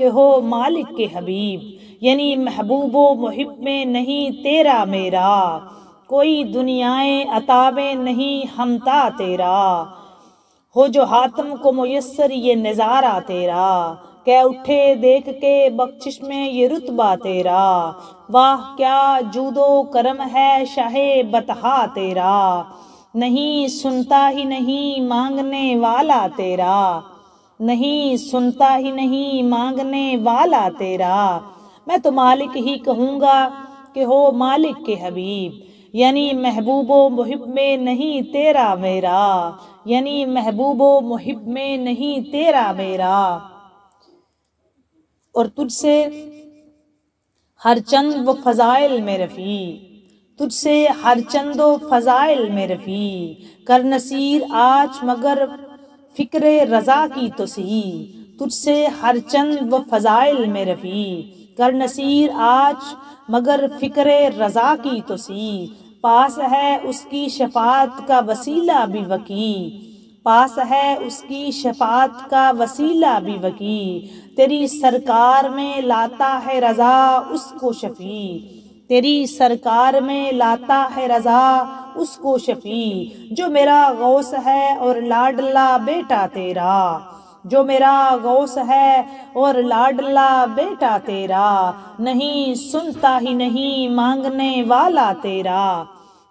کہ ہو مالک کے حبیب، یعنی محبوب و محب میں نہیں تیرا میرا، کوئی دنیائے عطا میں نہیں ہمتا تیرا، ہو جو حاتم کو میسر یہ نظارہ تیرا، کہہ اٹھے دیکھ کے بخشش میں یہ رتبہ تیرا، واہ کیا جود و کرم ہے شاہ بطحا تیرا، نہیں سنتا ہی نہیں مانگنے والا تیرا، نہیں سنتا ہی نہیں مانگنے والا تیرا، میں تو مالک ہی کہوں گا کہ ہو مالک کے حبیب، یعنی محبوب و محب میں نہیں تیرا میرا، یعنی محبوب و محب میں نہیں تیرا میرا، اور تجھ سے ہر چند و فضائل میں رفیع، تجھ سے ہر چند و فضائل میں رفیع، کر نصیر آج مگر فکر رضا کی تو سی، تجھ سے ہر چند و فضائل میں رفیع، کر نصیر آج مگر فکر رضا کی تو سی، پاس ہے اس کی شفاعت کا وسیلہ بھی وکیع، پاس ہے اس کی شفاعت کا وسیلہ بھی وکیع، تیری سرکار میں لاتا ہے رضا اس کو شفیع، تیری سرکار میں لاتا ہے رضا اس کو شفیع، جو میرا غوث ہے اور لاڈلا بیٹا تیرا، جو میرا غوث ہے اور لاڈلا بیٹا تیرا، نہیں سنتا ہی نہیں مانگنے والا تیرا،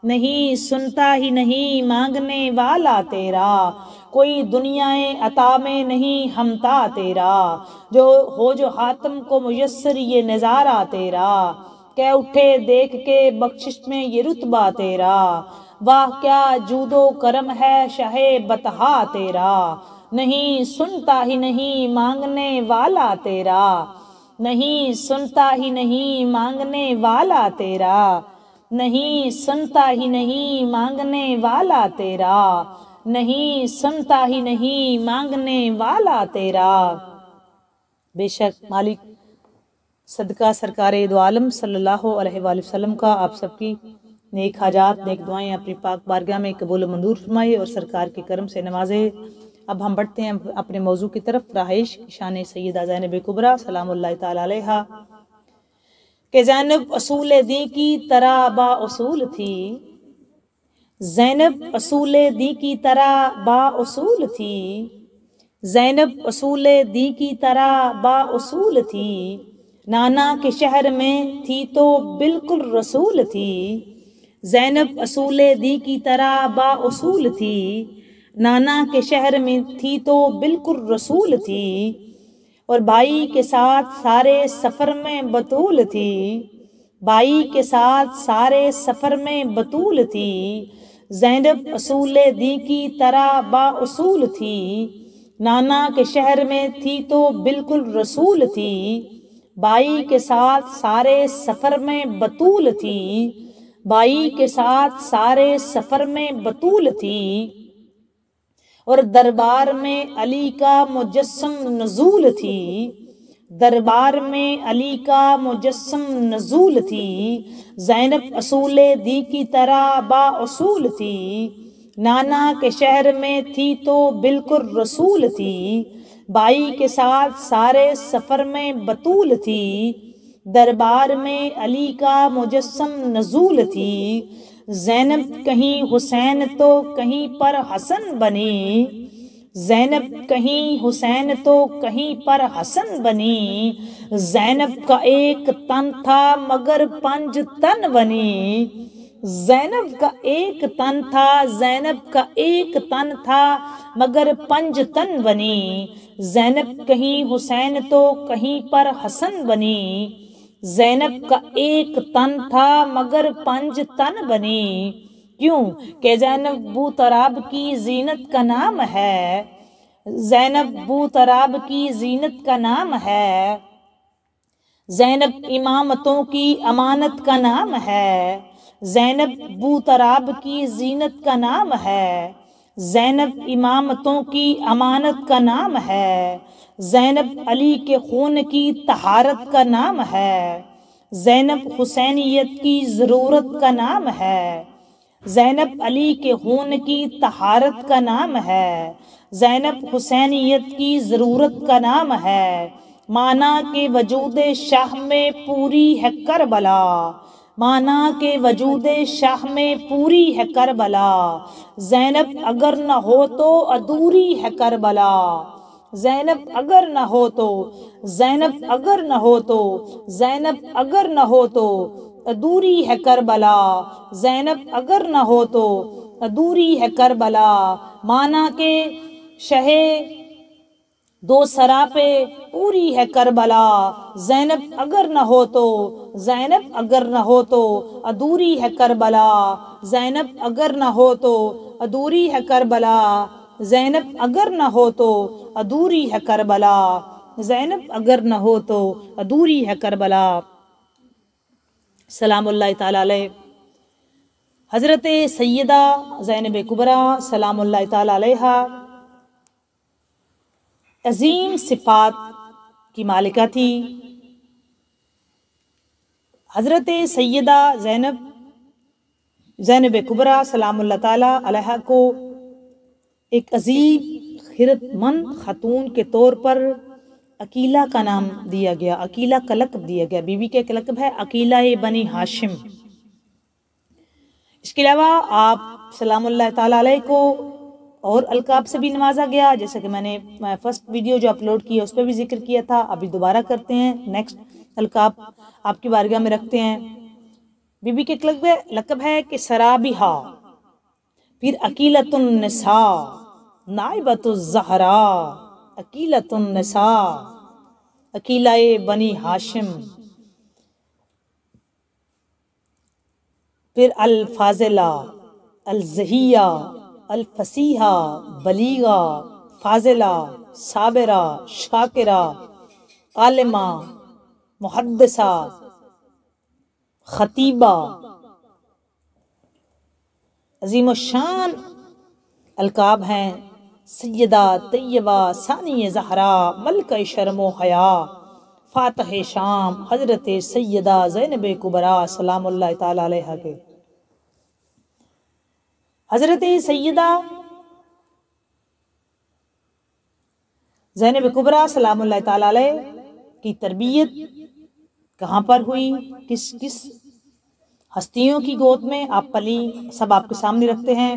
نہیں سنتا ہی نہیں مانگنے والا تیرا، کوئی دنیائے عطا میں نہیں ہمتا تیرا، جو ہو جو حاتم کو میسر یہ نظارہ تیرا، کہہ اٹھے دیکھ کے بخشش میں یہ رتبہ تیرا، واہ کیا جود و کرم ہے شاہ بطحا تیرا، نہیں سنتا ہی نہیں مانگنے والا تیرا، نہیں سنتا ہی نہیں مانگنے والا تیرا، نہیں سنتا ہی نہیں مانگنے والا تیرا، نہیں سنتا ہی نہیں مانگنے والا تیرا، بے شک مالک صدقہ سرکار دو عالم صلی اللہ علیہ وآلہ وسلم کا آپ سب کی نیک حاجات نیک دعائیں اپنی پاک بارگاہ میں قبول و منظور فرمائے اور سرکار کے کرم سے نوازے۔ اب ہم بڑھتے ہیں اپنے موضوع کی طرف، رہائش شان سیدہ زینب کبریٰ سلام اللہ تعالی علیہا، کہ زینب اصول دین کی طرح با اصول تھی، زینب اصول دین کی طرح با اصول تھی، زینب اصول دین کی طرح با اصول تھی، نانا کے شہر میں تھی تو بالکل رسول تھی، زینب اصول دین کی طرح با اصول تھی، نانا کے شہر میں تھی تو بالکل رسول تھی، اور بھائی کے ساتھ سارے سفر میں بطول تھی، بھائی کے ساتھ سارے سفر میں بطول تھی، زینب اصول دین کی طرح با اصول تھی، نانا کے شہر میں تھی تو بالکل رسول تھی، بھائی کے ساتھ سارے سفر میں بطول تھی، بھائی کے ساتھ سارے سفر میں بطول تھی، اور دربار میں علی کا مجسم نزول تھی، دربار میں علی کا مجسم نزول تھی، زینب اصول دین کی طرح با اصول تھی، نانا کے شہر میں تھی تو بالکل رسول تھی، بھائی کے ساتھ سارے سفر میں بطول تھی، دربار میں علی کا مجسم نزول تھی، زینب کہیں حسین تو کہیں پر حسن بنی، زینب کہیں حسین تو کہیں پر حسن بنی، زینب کا ایک تن تھا مگر 5 تن بنی، زینب کا ایک تن تھا، زینب کا ایک تن تھا مگر 5 تن بنی، زینب کہیں حسین تو کہیں پر حسن بنی، زینب کا ایک تن تھا مگر 5 تن بنی، کیوں کہ زینب بو تراب کی زینت کا نام ہے، زینب بو تراب کی زینت کا نام ہے، زینب امامتوں کی امانت کا نام ہے، زینب بو تراب کی زینت کا نام ہے، زینب امامتوں کی امانت کا نام ہے، زینب علی کے خون کی طہارت کا نام ہے، زینب حسینیت کی ضرورت کا نام ہے، زینب علی کے خون کی طہارت کا نام ہے، زینب حسینیت کی ضرورت کا نام ہے، مانا کہ وجود شاہ میں پوری ہے کربلا، مانا کہ وجود شاہ میں پوری ہے کربلا، زینب اگر نہ ہو تو ادھوری ہے کربلا، زینب اگر نہ ہو تو، زینب اگر نہ ہو تو، زینب اگر نہ ہو تو ادھوری ہے کربلا، زینب اگر نہ ہو تو ادھوری ہے کربلا، مانا کہ شہ دو سراپے پوری ہے کربلا، زینب اگر نہ ہو تو، زینب اگر نہ ہو تو ادھوری ہے کربلا، زینب اگر نہ ہو تو ادھوری ہے کربلا، زینب اگر نہ ہو تو ادھوری ہے کربلا، زینب اگر نہ ہو تو ادھوری ہے کربلا۔ سلام اللہ تعالی علیہ حضرت سیدہ زینب کبریٰ سلام اللہ تعالی علیہا عظیم صفات کی مالکہ تھی۔ حضرت سیدہ زینب کبریٰ سلام اللہ تعالی علیہا کو ایک عظیم خیرت مند خاتون کے طور پر عقیلہ کا نام دیا گیا، عقیلہ کا لقب دیا گیا۔ بی بی کا ایک لقب ہے عقیلہ بنی ہاشم۔ اس کے علاوہ آپ سلام اللہ تعالی علیہ کو اور القاب سے بھی نوازا گیا، جیسا کہ میں نے فرسٹ ویڈیو جو اپلوڈ کی ہے اس پہ بھی ذکر کیا تھا، ابھی دوبارہ کرتے ہیں، نیکسٹ القاب آپ کی بارگاہ میں رکھتے ہیں۔ بی بی کے لقب ہے کہ سرابیہا، پھر عقیلۃ النساء، نائبۃ الزہراء، عقیلۃ النساء، عقیلہ بنی ہاشم، پھر الفاضلہ، الزہیہ، الفصیحہ، بلیغہ، فاضلہ، صابرہ، شاکرہ، عالمہ، محدثہ، خطیبہ۔ عظیم الشان القاب ہیں سیدہ طیبہ ثانی زہرا ملکہ شرم و حیا فاتح شام حضرت سیدہ زینب کبریٰ سلام اللہ تعالی علیہ کے۔ حضرت سیدہ زینب کبریٰ سلام اللہ تعالی علیہ کی تربیت کہاں پر ہوئی، کس کس ہستیوں کی گود میں آپ پلی، سب آپ کے سامنے رکھتے ہیں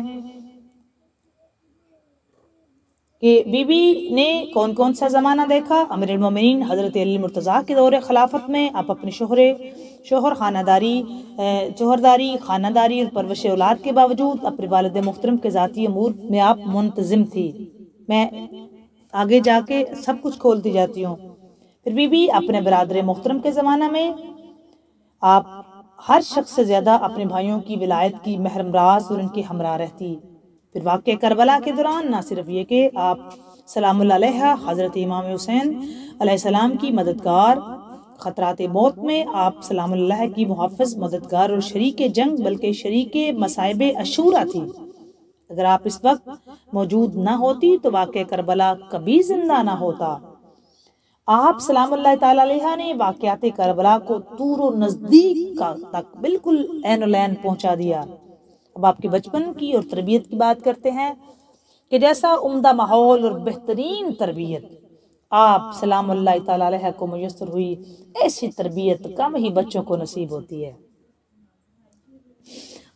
کہ بی بی نے کون کون سا زمانہ دیکھا۔ امیر المومنین حضرت علی مرتضیٰ کے دور خلافت میں آپ اپنے شوہرداری، خانہ داری اور پرورش اولاد کے باوجود اپنے والد محترم کے ذاتی امور میں آپ منتظم تھی۔ میں آگے جا کے سب کچھ کھولتی جاتی ہوں۔ پھر بی بی اپنے برادر محترم کے زمانہ میں آپ ہر شخص سے زیادہ اپنے بھائیوں کی ولایت کی محرم راز اور ان کے ہمراہ رہتی۔ پھر واقعہ کربلا کے دوران نہ صرف یہ کہ آپ سلام اللہ علیہ حضرت امام حسین علیہ السلام کی مددگار، خطرات موت میں آپ سلام اللہ کی محافظ، مددگار اور شریک جنگ بلکہ شریک مصائب عشورہ تھی۔ اگر آپ اس وقت موجود نہ ہوتی تو واقعہ کربلا کبھی زندہ نہ ہوتا۔ آپ سلام اللہ تعالی علیہ نے واقعات کربلا کو دور و نزدیک تک بالکل عین العین پہنچا دیا۔ اب آپ کے بچپن کی اور تربیت کی بات کرتے ہیں کہ جیسا عمدہ ماحول اور بہترین تربیت آپ سلام اللہ تعالی علیہ کو میسر ہوئی، ایسی تربیت کم ہی بچوں کو نصیب ہوتی ہے۔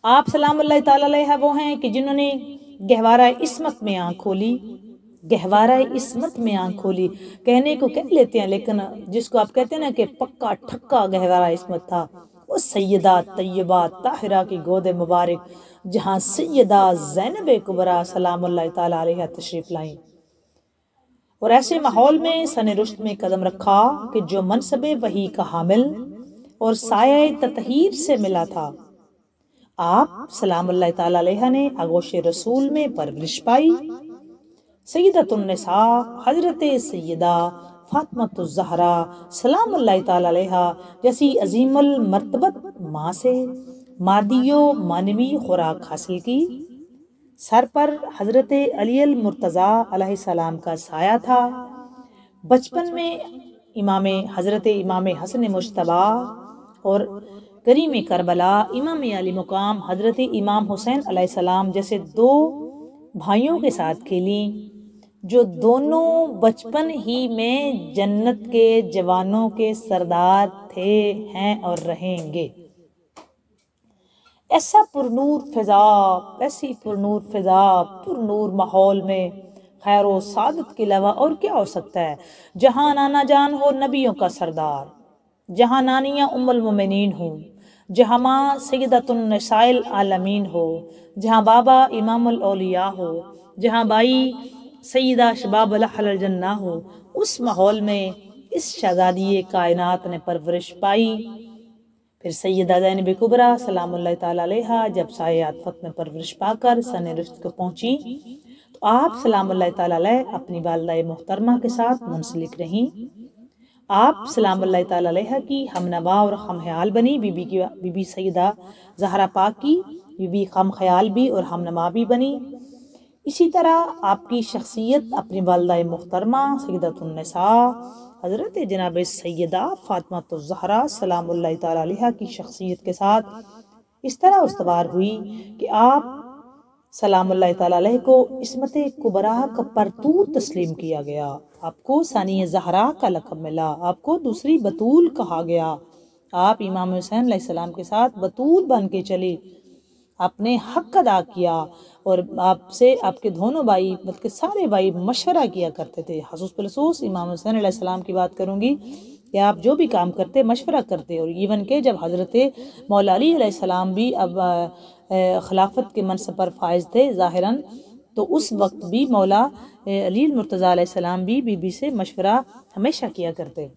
آپ سلام اللہ تعالی علیہ وہ ہیں کہ جنہوں نے گہوارہ عصمت میں آنکھ کھولی، گہوارہ عصمت میں آنکھ کھولی کہنے کو کہہ لیتے ہیں، لیکن جس کو آپ کہتے ہیں نا کہ پکا ٹھکا گہوارہ عصمت تھا، وہ سیدہ طیبہ طاہرہ کی گود مبارک جہاں سیدہ زینب کبریٰ سلام اللہ تعالی علیہ تشریف لائیں، اور ایسے ماحول میں سن رشد میں قدم رکھا کہ جو منصب وحی کا حامل اور سایہ تطہیر سے ملا تھا۔ آپ سلام اللہ تعالی علیہ نے آغوش رسول میں پرورش پائی۔ سیدۃ النساء حضرت سیدہ فاطمۃ الزہرا سلام اللہ تعالی علیہ جیسی عظیم المرتبت ماں سے مادی و معنوی خوراک حاصل کی۔ سر پر حضرت علی المرتضیٰ علیہ السلام کا سایہ تھا۔ بچپن میں حضرت امام حسن مجتبی اور کریم کربلا امام علی مقام حضرت امام حسین علیہ السلام جیسے دو بھائیوں کے ساتھ کھیلی۔ جو دونوں بچپن ہی میں جنت کے جوانوں کے سردار تھے، ہیں اور رہیں گے۔ ایسا پرنور فضا، ایسی پرنور فضا، پرنور ماحول میں خیر و سعادت کے علاوہ اور کیا ہو سکتا ہے؟ جہاں نانا جان ہو نبیوں کا سردار، جہاں نانیاں ام المومنین ہوں، جہاں ماں سیدۃ النساء العالمین ہو، جہاں بابا امام الاولیاء ہو، جہاں بائی سیدہ شباب اہل الجنہ ہو، اس ماحول میں اس شہزادی کائنات نے پرورش پائی۔ پھر سیدہ زینب کبریٰ سلام اللہ تعالیٰ علیہا جب سایہ عطفت میں پرورش پا کر سن رشد کو پہنچی تو آپ سلام اللہ تعالیٰ علیہ اپنی والدہ محترمہ کے ساتھ منسلک رہیں۔ آپ سلام اللہ تعالیٰ علیہ کی ہم نوا اور ہم خیال بنی، بی بی سیدہ زہرا پاک کی بی بی ہم خیال بھی اور ہم نوا بھی بنی۔ اسی طرح آپ کی شخصیت اپنی والدہ محترمہ سیدۃ النساء حضرت جناب سیدہ فاطمہ الزہرا سلام اللہ تعالیٰ علیہ کی شخصیت کے ساتھ اس طرح استوار ہوئی کہ آپ سلام اللہ تعالیٰ علیہ کو عصمت کبریٰ کا پرتوت تسلیم کیا گیا، آپ کو ثانی زہرا کا لقب ملا، آپ کو دوسری بطول کہا گیا، آپ امام حسین علیہ السلام کے ساتھ بطول بن کے چلی، آپ نے حق ادا کیا اور آپ سے آپ کے دونوں بھائی بلکہ سارے بھائی مشورہ کیا کرتے تھے۔ خصوص بالخصوص امام حسین علیہ السلام کی بات کروں گی کہ آپ جو بھی کام کرتے مشورہ کرتے، اور ایون کہ جب حضرت مولا علی علیہ السلام بھی اب خلافت کے منصب پر فائز تھے ظاہراً، تو اس وقت بھی مولا علی المرتضیٰ علیہ السلام بھی بی بی سے مشورہ ہمیشہ کیا کرتے۔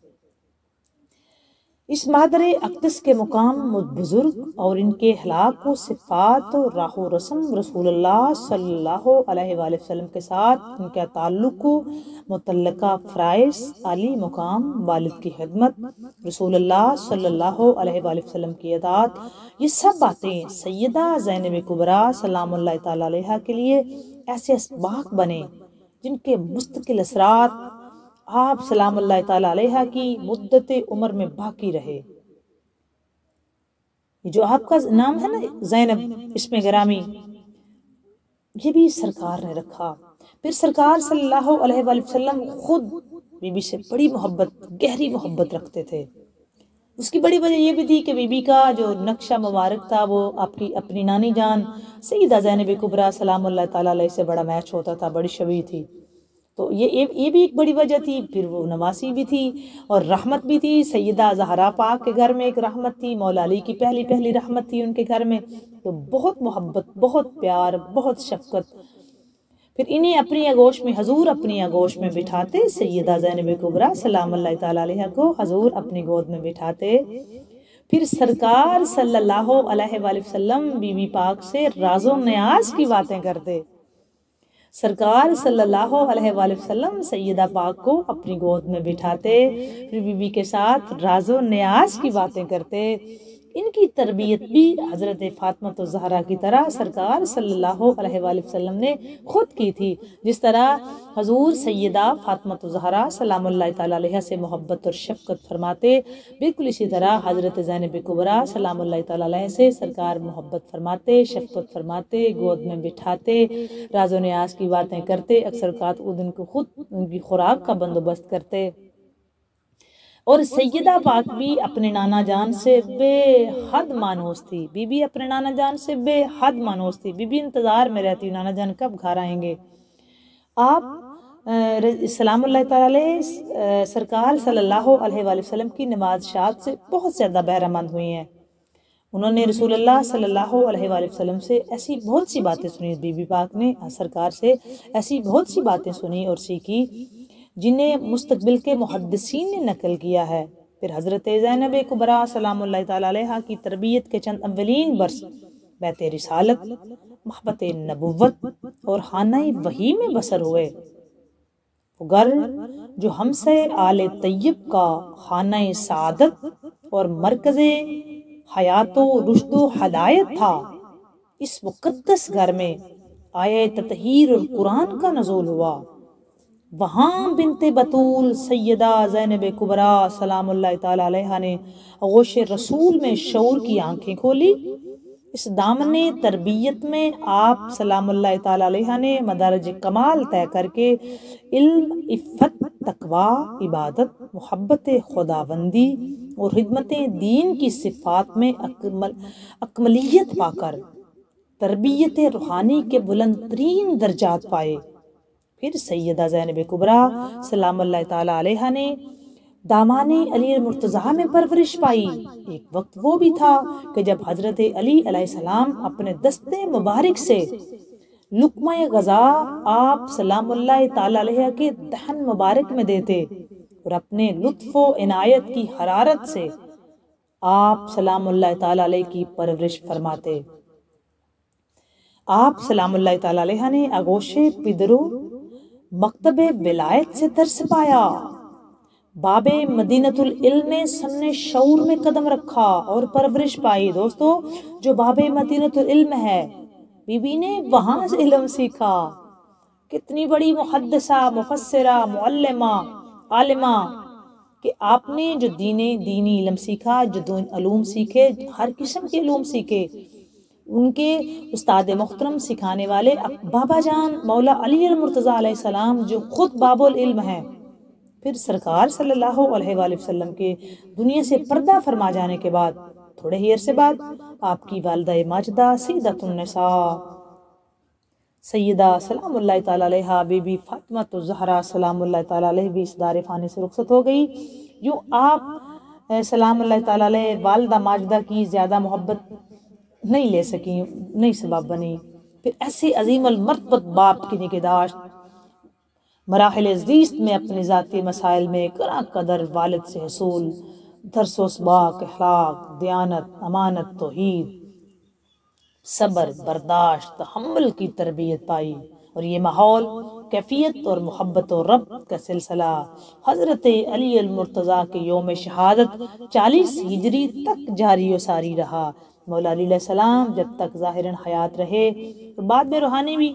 اس مادر اقدس کے مقام بزرگ اور ان کے اخلاق و صفات و راہ و رسم رسول اللہ صلی اللہ علیہ وآلہ وسلم کے ساتھ ان کا تعلق و متعلقہ فرائض، عالی مقام، والد کی خدمت، رسول اللہ صلی اللہ علیہ وآلہ وسلم کی اطاعت، یہ سب باتیں سیدہ زینب کبریٰ سلام اللہ تعالیٰ علیہ کے لیے ایسے اسباق بنے جن کے مستقل اثرات آپ سلام اللہ تعالیٰ علیہ کی مدت عمر میں باقی رہے۔ جو آپ کا نام ہے نا زینب اسم گرامی، یہ بھی سرکار نے رکھا۔ پھر سرکار صلی اللہ علیہ وآلہ وسلم خود بی بی سے بڑی محبت، گہری محبت رکھتے تھے۔ اس کی بڑی وجہ یہ بھی تھی کہ بی بی کا جو نقشہ مبارک تھا وہ آپ کی اپنی نانی جان سیدہ زینب کبریٰ سلام اللہ تعالیٰ علیہ سے بڑا میچ ہوتا تھا، بڑی شبیہ تھی، تو یہ بھی ایک بڑی وجہ تھی۔ پھر وہ نواسی بھی تھی اور رحمت بھی تھی، سیدہ زہرا پاک کے گھر میں ایک رحمت تھی، مولا علی کی پہلی رحمت تھی ان کے گھر میں، تو بہت محبت، بہت پیار، بہت شفقت۔ پھر انہیں اپنی آغوش میں حضور اپنی آغوش میں بٹھاتے، سیدہ زینب کبریٰ سلام اللہ تعالیٰ علیہ کو حضور اپنی گود میں بٹھاتے۔ پھر سرکار صلی اللہ علیہ وآلہ وسلم بی بی پاک سے راز و نیاز کی باتیں کرتے، سرکار صلی اللہ علیہ وآلہ وسلم سیدہ پاک کو اپنی گود میں بٹھاتے، پھر بی بی کے ساتھ راز و نیاز کی باتیں کرتے۔ ان کی تربیت بھی حضرت فاطمہ الزہرا کی طرح سرکار صلی اللہ علیہ وآلہ وسلم نے خود کی تھی، جس طرح حضور سیدہ فاطمہ الزہرا سلام اللہ تعالیٰ علیہ سے محبت اور شفقت فرماتے، بالکل اسی طرح حضرت زینب کبریٰ سلام اللہ تعالیٰ علیہ سے سرکار محبت فرماتے، شفقت فرماتے، گود میں بٹھاتے، راز و نیاز کی باتیں کرتے، اکثر اوقات ان کو خود ان کی خوراک کا بندوبست کرتے۔ اور سیدہ پاک بھی اپنے نانا جان سے بے حد مانوس تھی، بی بی اپنے نانا جان سے بے حد مانوس تھی، بی بی انتظار میں رہتی نانا جان کب گھر آئیں گے۔ آپ سلام اللہ تعالیٰ علیہ سرکار صلی اللہ علیہ وآلہ وسلم کی نوازشات سے بہت زیادہ بہرہ مند ہوئی ہیں۔ انہوں نے رسول اللہ صلی اللہ علیہ وآلہ وسلم سے ایسی بہت سی باتیں سنی، بی بی پاک نے سرکار سے ایسی بہت سی باتیں سنی اور سیکھی جنہیں مستقبل کے محدثین نے نقل کیا ہے۔ پھر حضرت زینب کبریٰ سلام اللہ تعالیٰ علیہ کی تربیت کے چند اولین برس بیت رسالت، محبت نبوت اور خانہ وحی میں بسر ہوئے۔ وہ گھر جو ہم سے آل طیب کا خانہ سعادت اور مرکز حیات و رشد و ہدایت تھا، اس مقدس گھر میں آیہ تطہیر اور قرآن کا نزول ہوا۔ وہاں بنت بطول سیدہ زینب کبریٰ سلام اللہ تعالیٰ علیہ نے آغوش رسول میں شعور کی آنکھیں کھولی اس دامن تربیت میں آپ سلام اللہ تعالی علیہ نے مدارج کمال طے کر کے علم، عفت، تقوی، عبادت، محبت خداوندی اور خدمت دین کی صفات میں اکملیت پا کر تربیت روحانی کے بلند ترین درجات پائے۔ پھر سیدہ زینب کبریٰ سلام اللہ تعالی علیہ نے دامان علی المرتضیٰ میں پرورش پائی۔ ایک وقت وہ بھی تھا کہ جب حضرت علی علیہ السلام اپنے دستے مبارک سے لقمہ غذا آپ سلام اللہ تعالی علیہ کے دہن مبارک میں دیتے اور اپنے لطف و عنایت کی حرارت سے آپ سلام اللہ تعالی علیہ کی پرورش فرماتے۔ آپ سلام اللہ تعالی علیہ نے آغوش پدرو مکتب ولایت سے درس پایا، باب مدینۃ العلم میں سن شعور میں قدم رکھا اور پرورش پائی۔ دوستو، جو باب مدینۃ العلم ہے، بی بی نے وہاں سے علم سیکھا۔ کتنی بڑی محدثہ، مفسرہ، معلمہ، عالمہ کہ آپ نے جو دینی علم سیکھا، جو علوم سیکھے، ہر قسم کے علوم سیکھے، ان کے استاد محترم سکھانے والے بابا جان مولا علی المرتضیٰ علیہ السلام جو خود باب العلم ہیں۔ پھر سرکار صلی اللہ علیہ وآلہ وسلم کے دنیا سے پردہ فرما جانے کے بعد تھوڑے ہی عرصے بعد آپ کی والدہ ماجدہ سیدۃ النساء سیدہ سلام اللہ تعالی علیہ بی بی فاطمہ الزہرا سلام اللہ تعالی علیہ بھی اس دار فانی سے رخصت ہو گئی۔ یوں آپ سلام اللہ تعالی علیہ والدہ ماجدہ کی زیادہ محبت نہیں لے سکیں، نہیں سبب بنی۔ پھر ایسے عظیم المرتبت باپ کی نگہداشت، مراحل زیست میں اپنے ذاتی مسائل میں قرآن قدر والد سے حصول، درس و اسباق، اخلاق، دیانت، امانت، توحید، صبر، برداشت، تحمل کی تربیت پائی، اور یہ ماحول، کیفیت اور محبت و رب کا سلسلہ حضرت علی المرتضیٰ کے یوم شہادت 40 ہجری تک جاری و ساری رہا۔ مولا علی علیہ السلام جب تک ظاہراً حیات رہے اور بعد میں روحانی بھی،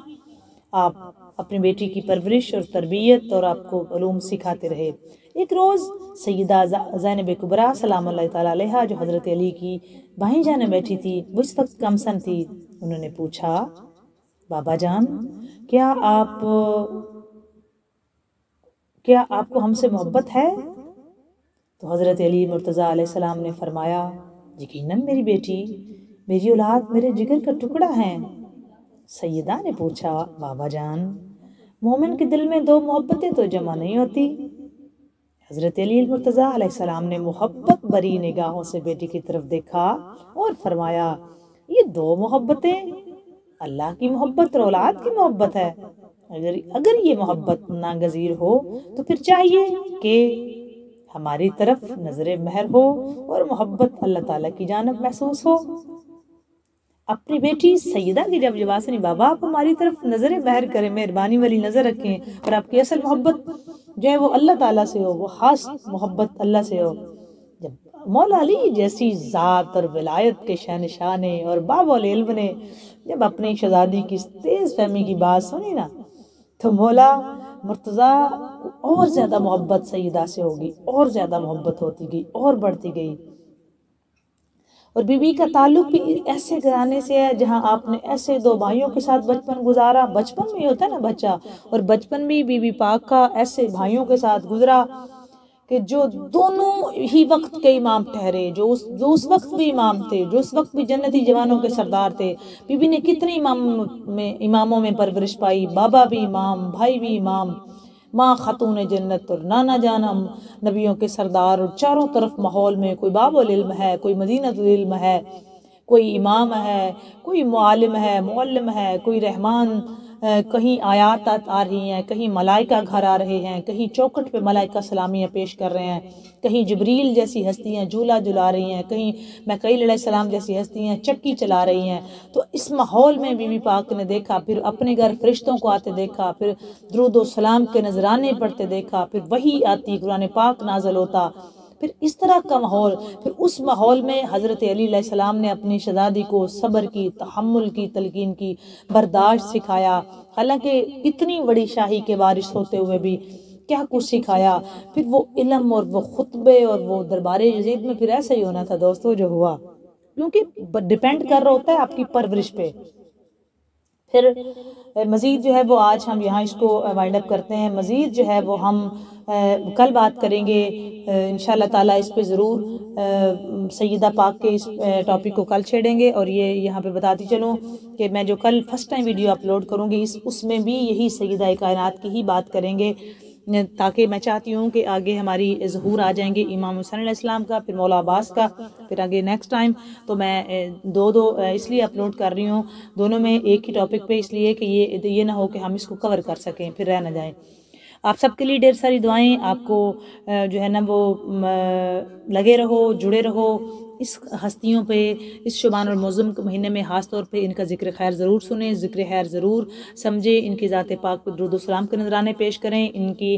آپ اپنی بیٹی کی پرورش اور تربیت اور آپ کو علوم سکھاتے رہے۔ ایک روز سیدہ زینب کبریٰ سلام اللہ تعالی علیہ جو حضرت علی کی بائیں جانب بیٹھی تھی، وہ اس وقت کم سن تھی، انہوں نے پوچھا، بابا جان کیا آپ کو ہم سے محبت ہے؟ تو حضرت علی مرتضیٰ علیہ السلام نے فرمایا، یقیناً میری بیٹی، میری اولاد میرے جگر کا ٹکڑا ہے۔ سیدہ نے پوچھا، بابا جان مومن کے دل میں دو محبتیں تو جمع نہیں ہوتی؟ حضرت علی مرتضیٰ علیہ السلام نے محبت بری نگاہوں سے بیٹی کی طرف دیکھا اور فرمایا، یہ دو محبتیں اللہ کی محبت اور اولاد کی محبت ہے۔ اگر یہ محبت ناگزیر ہو تو پھر چاہیے کہ ہماری طرف نظر مہر ہو اور محبت اللہ تعالیٰ کی جانب محسوس ہو۔ اپنی بیٹی سیدہ کی جب جواب سنی، بابا آپ ہماری طرف نظر مہر کریں، مہربانی والی نظر رکھیں، اور آپ کی اصل محبت جو ہے وہ اللہ تعالیٰ سے ہو، وہ خاص محبت اللہ سے ہو۔ جب مولا علی جیسی ذات اور ولایت کے شہنشاہ نے اور باب العلم نے جب اپنی شہزادی کی تیز فہمی کی بات سنی نا، تو مولا مرتضیٰ کو اور زیادہ محبت سیدہ سے ہوگی، اور زیادہ محبت ہوتی گئی اور بڑھتی گئی۔ اور بی بی کا تعلق بھی ایسے گھرانے سے ہے جہاں آپ نے ایسے دو بھائیوں کے ساتھ بچپن گزارا۔ بچپن میں ہوتا ہے نا بچہ، اور بچپن بھی بی بی پاک کا ایسے بھائیوں کے ساتھ گزرا کہ جو دونوں ہی وقت کے امام ٹھہرے، جو اس وقت بھی امام تھے، جو اس وقت بھی جنتی جوانوں کے سردار تھے۔ بی بی نے کتنے اماموں میں پرورش پائی، بابا بھی امام، بھائی بھی امام، ماں خاتون جنت اور نانا جانا نبیوں کے سردار، اور چاروں طرف ماحول میں کوئی باب العلم ہے، کوئی مدینۃ العلم ہے، کوئی امام ہے، کوئی معلم ہے، معلم ہے، کوئی رحمان، کہیں آیات آ رہی ہیں، کہیں ملائکہ گھر آ رہے ہیں، کہیں چوکٹ پہ ملائکہ سلامیاں پیش کر رہے ہیں، کہیں جبریل جیسی ہستیاں جھولا جھلا رہی ہیں، کہیں میکائیل علیہ السلام جیسی ہستیاں چکی چلا رہی ہیں۔ تو اس ماحول میں بی بی پاک نے دیکھا، پھر اپنے گھر فرشتوں کو آتے دیکھا، پھر درود و سلام کے نذرانے پڑھتے دیکھا، پھر وحی آتی، قرآن پاک نازل ہوتا، پھر اس طرح کا ماحول۔ پھر اس ماحول میں حضرت علی علیہ السلام نے اپنی شہزادی کو صبر کی، تحمل کی، تلقین کی، برداشت سکھایا۔ حالانکہ کتنی بڑی شاہی کے وارث ہوتے ہوئے بھی کیا کچھ سکھایا۔ پھر وہ علم اور وہ خطبے اور وہ دربار یزید میں پھر ایسا ہی ہونا تھا دوستو جو ہوا۔ کیونکہ ڈپینڈ کر رہا ہوتا ہے آپ کی پرورش پہ۔ پھر مزید جو ہے وہ آج ہم یہاں اس کو وائنڈ اپ کرتے ہیں، مزید جو ہے وہ ہم کل بات کریں گے انشاءاللہ تعالیٰ اس پہ ضرور، سیدہ پاک کے اس ٹاپک کو کل چھیڑیں گے۔ اور یہ یہاں پہ بتاتی چلوں کہ میں جو کل فرسٹ ٹائم ویڈیو اپلوڈ کروں گی اس میں بھی یہی سیدہ کائنات کی ہی بات کریں گے، تاکہ میں چاہتی ہوں کہ آگے ہماری ظہور آ جائیں گے امام حسین علیہ السلام کا، پھر مولا عباس کا، پھر آگے نیکسٹ ٹائم۔ تو میں دو اس لیے اپلوڈ کر رہی ہوں دونوں میں ایک ہی ٹاپک پہ، اس لیے کہ یہ نہ ہو کہ ہم اس کو کور کر سکیں پھر رہ نہ جائیں۔ آپ سب کے لیے ڈھیر ساری دعائیں، آپ کو جو ہے نا وہ لگے رہو، جڑے رہو اس ہستیوں پہ، اس شبان اور معظم مہینے میں خاص طور پہ ان کا ذکر خیر ضرور سنیں، ذکر خیر ضرور سمجھیں، ان کی ذات پاک پہ درود و سلام کے نذرانے پیش کریں، ان کی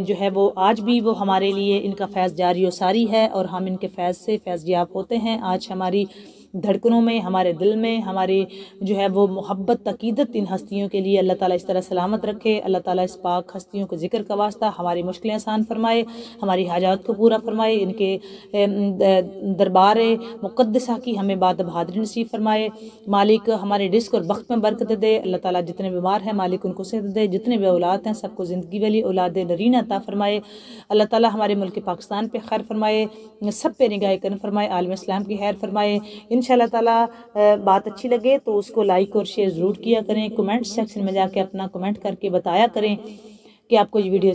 جو ہے وہ آج بھی وہ ہمارے لیے ان کا فیض جاری و ساری ہے، اور ہم ان کے فیض سے فیض یاب ہوتے ہیں۔ آج ہماری دھڑکنوں میں، ہمارے دل میں، ہماری جو ہے وہ محبت عقیدت ان ہستیوں کے لیے اللہ تعالیٰ اس طرح سلامت رکھے۔ اللہ تعالیٰ اس پاک ہستیوں کو ذکر کا واسطہ ہماری مشکلیں آسان فرمائے، ہماری حاجات کو پورا فرمائے، ان کے دربار مقدسہ کی ہمیں بات بہادری نصیب فرمائے۔ مالک ہمارے رزق اور بخت میں برکت دے۔ اللہ تعالیٰ جتنے بیمار ہیں مالک ان کو صحت دے، جتنے بے اولاد ہیں سب کو زندگی والی اولاد نرینہ عطا فرمائے۔ اللہ تعالیٰ ہمارے ملک پاکستان پہ خیر فرمائے، سب پہ نگاہ کرم فرمائے، عالم اسلام کی خیر فرمائے۔ انشاءاللہ تعالیٰ بات اچھی لگے تو اس کو لائک اور شیئر ضرور کیا کریں، کمنٹ سیکشن میں جا کے اپنا کمنٹ کر کے بتایا کریں کہ آپ کو یہ ویڈیو